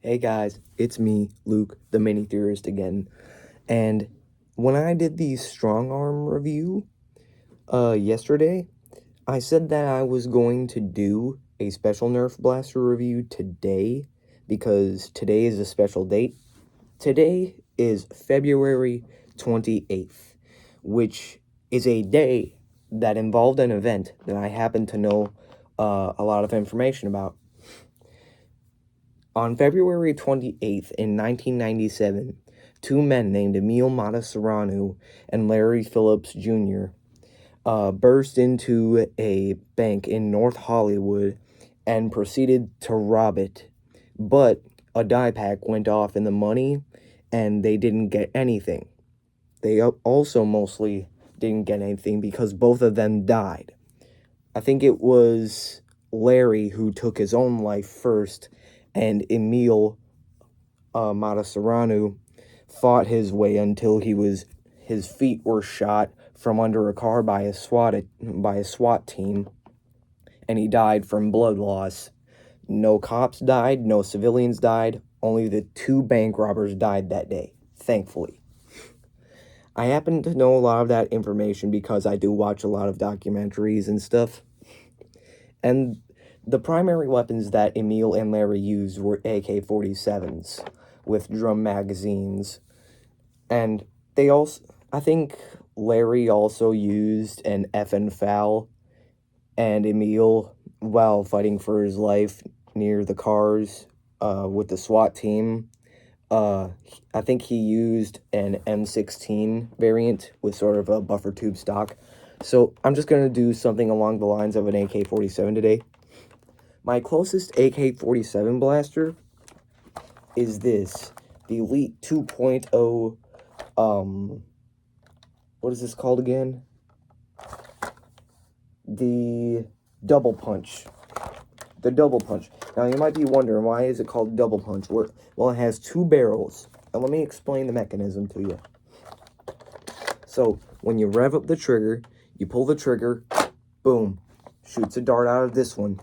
Hey guys, it's me, Luke, the mini theorist again. And when I did the strong arm review yesterday, I said that I was going to do a special Nerf blaster review today because today is a special date. Today is February 28th, which is a day that involved an event that I happen to know a lot of information about. On February 28th in 1997, two men named Emil Matasauranu and Larry Phillips Jr. Burst into a bank in North Hollywood and proceeded to rob it. But a die pack went off in the money, and they didn't get anything. They also mostly didn't get anything because both of them died. I think it was Larry who took his own life first, and Emil Matasauranu fought his way until his feet were shot from under a car by a SWAT team, and he died from blood loss. No cops died, no civilians died, only the two bank robbers died that day, thankfully. I happen to know a lot of that information because I do watch a lot of documentaries and stuff. And the primary weapons that Emil and Larry used were AK-47s with drum magazines. And I think Larry also used an effing foul, and Emil, while fighting for his life near the cars with the SWAT team, I think he used an M16 variant with sort of a buffer tube stock. So I'm just going to do something along the lines of an AK-47 today. My closest AK-47 blaster is this, the Elite 2.0, what is this called again? The Double Punch. The Double Punch. Now, you might be wondering, why is it called Double Punch? Well, it has two barrels. And let me explain the mechanism to you. So, when you rev up the trigger, you pull the trigger, boom, shoots a dart out of this one.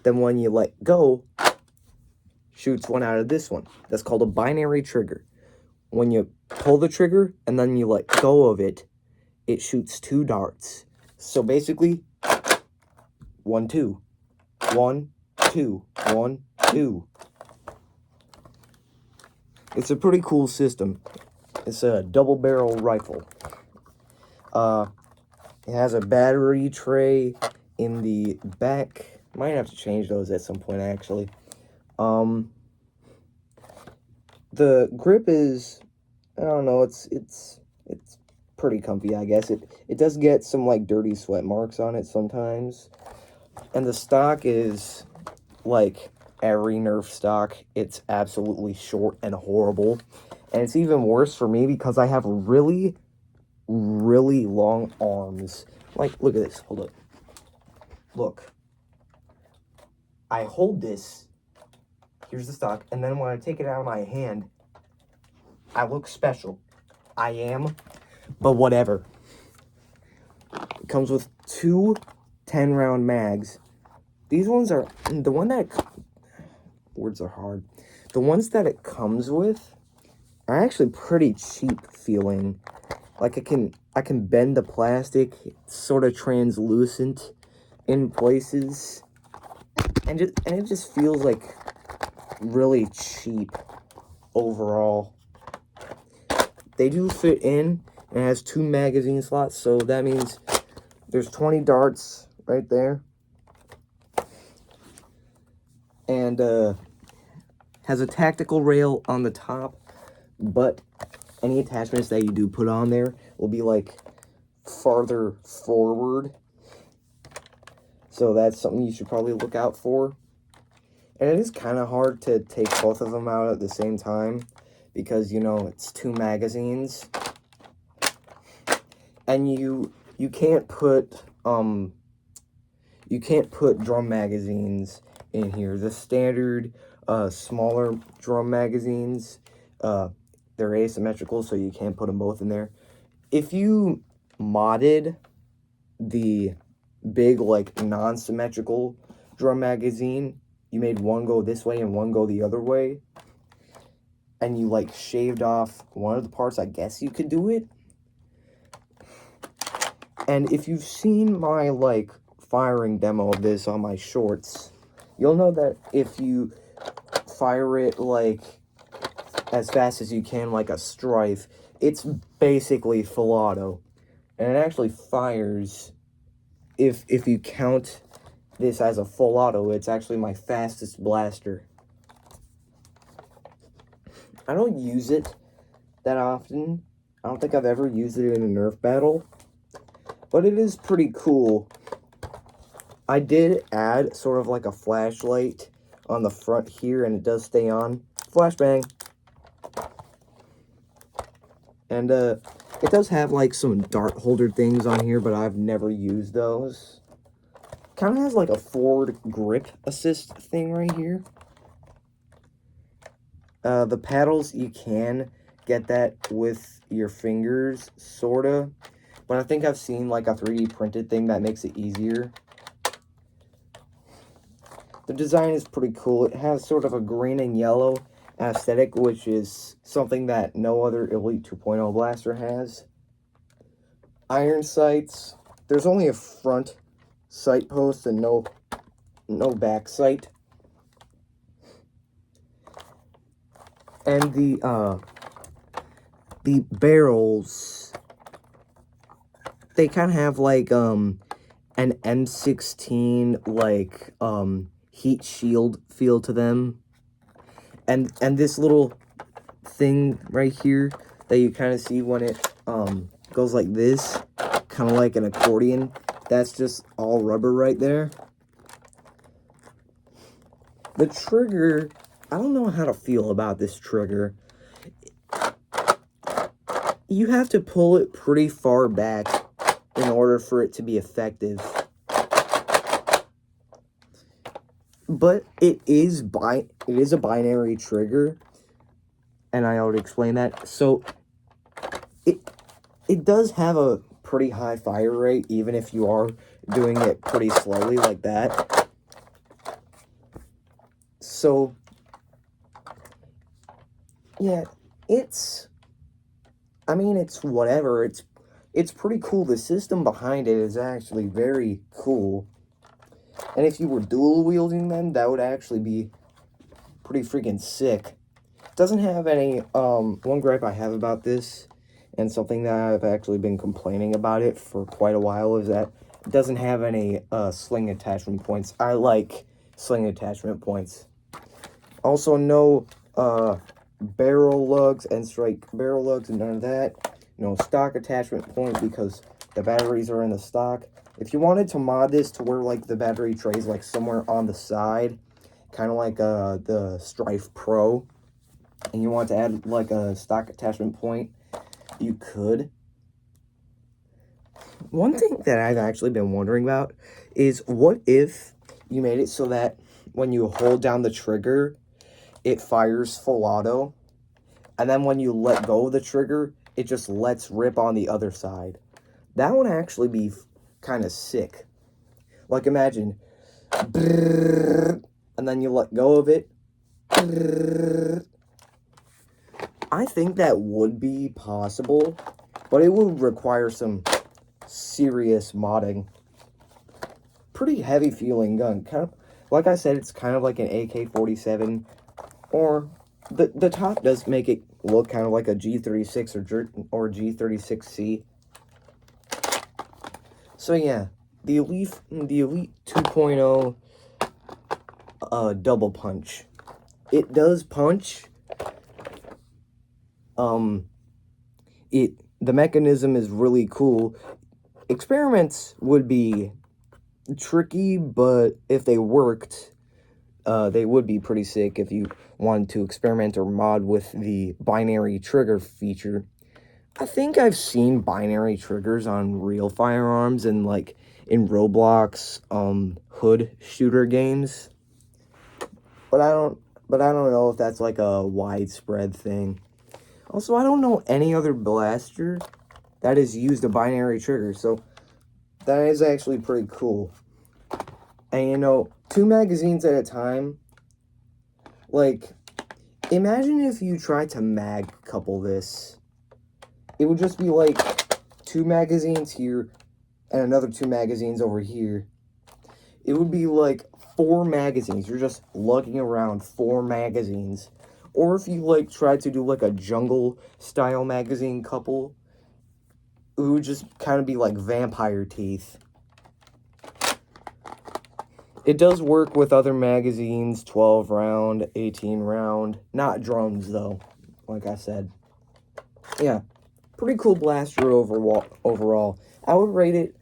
Then when you let go, shoots one out of this one. That's called a binary trigger. When you pull the trigger and then you let go of it, it shoots two darts. So basically, 1, 2. 1, 2. 1, 2. It's a pretty cool system. It's a double barrel rifle. It has a battery tray in the back. Might have to change those at some point, actually. The grip is, I don't know, it's pretty comfy, I guess. It does get some, like, dirty sweat marks on it sometimes. And the stock is, like every Nerf stock, it's absolutely short and horrible. And it's even worse for me because I have really, really long arms. Like, look at this. Hold up. Look. I hold this. Here's the stock. And then when I take it out of my hand, I look special. I am. But whatever. It comes with two 10-round mags. These ones are... The one that... Words are hard. The ones that it comes with are actually pretty cheap feeling. Like, I can bend the plastic. It's sort of translucent in places. And it just feels like really cheap overall. They do fit in, and it has 2 magazine slots, so that means there's 20 darts right there. And has a tactical rail on the top, but any attachments that you do put on there will be like farther forward. So that's something you should probably look out for. And it is kind of hard to take both of them out at the same time because, you know, it's 2 magazines. And you can't put drum magazines in here. The standard smaller drum magazines, they're asymmetrical, so you can't put them both in there. If you modded the big, like, non-symmetrical drum magazine, you made one go this way and one go the other way, and you like shaved off one of the parts, I guess you could do it. And if you've seen my like firing demo of this on my shorts, you'll know that if you fire it like as fast as you can, like a strife, it's basically full auto. And it actually fires, if you count this as a full auto, it's actually my fastest blaster. I don't use it that often. I don't think I've ever used it in a Nerf battle, but it is pretty cool. I did add sort of like a flashlight on the front here, and it does stay on. Flashbang. And it does have like some dart holder things on here, but I've never used those. Kind of has like a forward grip assist thing right here. The paddles, you can get that with your fingers, sorta. But I think I've seen like a 3D printed thing that makes it easier. The design is pretty cool. It has sort of a green and yellow aesthetic, which is something that no other Elite 2.0 blaster has. Iron sights. There's only a front sight post and no back sight. And the barrels, they kind of have like an M16 like heat shield feel to them. And this little thing right here that you kind of see when it goes like this, kind of like an accordion, that's just all rubber right there. The trigger, I don't know how to feel about this trigger. You have to pull it pretty far back in order for it to be effective. But it is a binary trigger, and I already explained that. So it does have a pretty high fire rate, even if you are doing it pretty slowly like that. So yeah, it's whatever. It's pretty cool. The system behind it is actually very cool. And if you were dual wielding them, that would actually be pretty freaking sick. It doesn't have any, one gripe I have about this, and something that I've actually been complaining about it for quite a while, is that it doesn't have any, sling attachment points. I like sling attachment points. Also, no, barrel lugs and strike barrel lugs and none of that. No stock attachment point because the batteries are in the stock. If you wanted to mod this to where like the battery tray is like somewhere on the side, kind of like the Strife Pro, and you want to add like a stock attachment point, you could. One thing that I've actually been wondering about is, what if you made it so that when you hold down the trigger, it fires full auto, and then when you let go of the trigger, it just lets rip on the other side. That would actually be kind of sick. Like, imagine, and then you let go of it. I think that would be possible, but it would require some serious modding. Pretty heavy feeling gun. Kind of, like I said, it's kind of like an AK-47, or the top does make it look kind of like a G36 or G36C. So yeah, the Elite 2.0 double punch. It does punch. The mechanism is really cool. Experiments would be tricky, but if they worked, they would be pretty sick if you wanted to experiment or mod with the binary trigger feature. I think I've seen binary triggers on real firearms and like in Roblox hood shooter games. But I don't know if that's like a widespread thing. Also, I don't know any other blaster that has used a binary trigger, so that is actually pretty cool. And you know, 2 magazines at a time Like, imagine if you tried to mag couple this. It would just be like 2 magazines here and another 2 magazines over here. It would be like 4 magazines. You're just lugging around 4 magazines. Or if you like tried to do like a jungle style magazine couple, it would just kind of be like vampire teeth. It does work with other magazines, 12 round, 18 round. Not drums though, like I said. Yeah, pretty cool blaster overall. I would rate it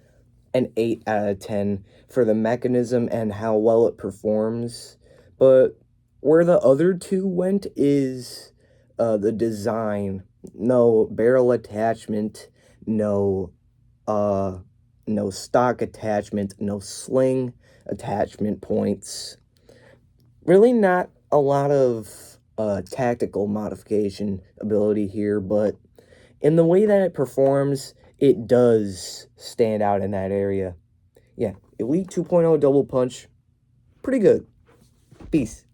an 8 out of 10 for the mechanism and how well it performs. But where the other two went is the design. No barrel attachment, no no stock attachment, no sling attachment points. Really not a lot of tactical modification ability here, but in the way that it performs, it does stand out in that area. Yeah, Elite 2.0 Double Punch, pretty good. Peace.